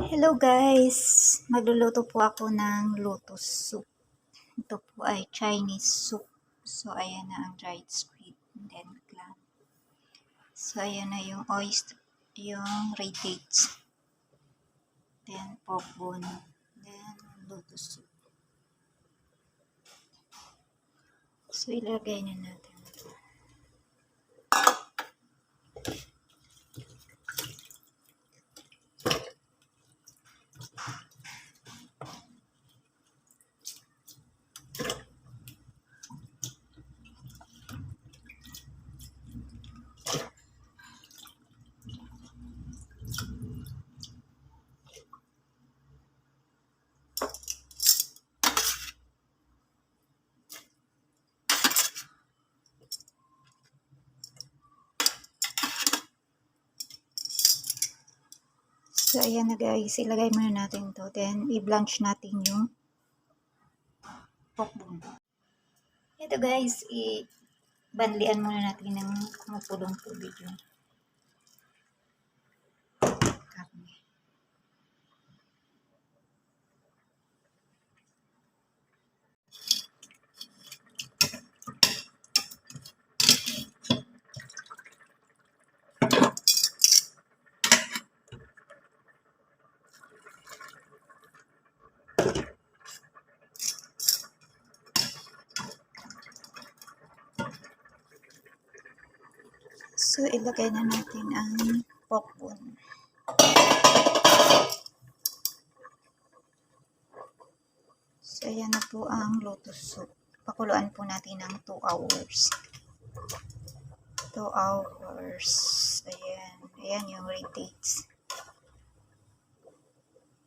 Hello guys! Magluluto po ako ng lotus soup. Ito po ay Chinese soup. So, ayan na ang dried squid and then clam. So, ayan na yung oyster, yung red dates. Then, pork bone. Then, lotus soup. So, ilagay na natin. So, ayan na guys. Ilagay muna natin to. Then, i-blanch natin yung pork bone. Ito guys, i-banlian muna natin ng kumupulong tubig yung karne. So, ilagay na natin ang pork bone. So, ayan na po ang lotus soup. Pakuluan po natin ng 2 hours. 2 hours. Ayan. Ayan yung red dates.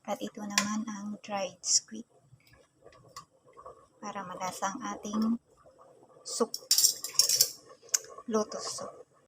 At ito naman ang dried squid. Para malasa ang ating soup. Lotus soup.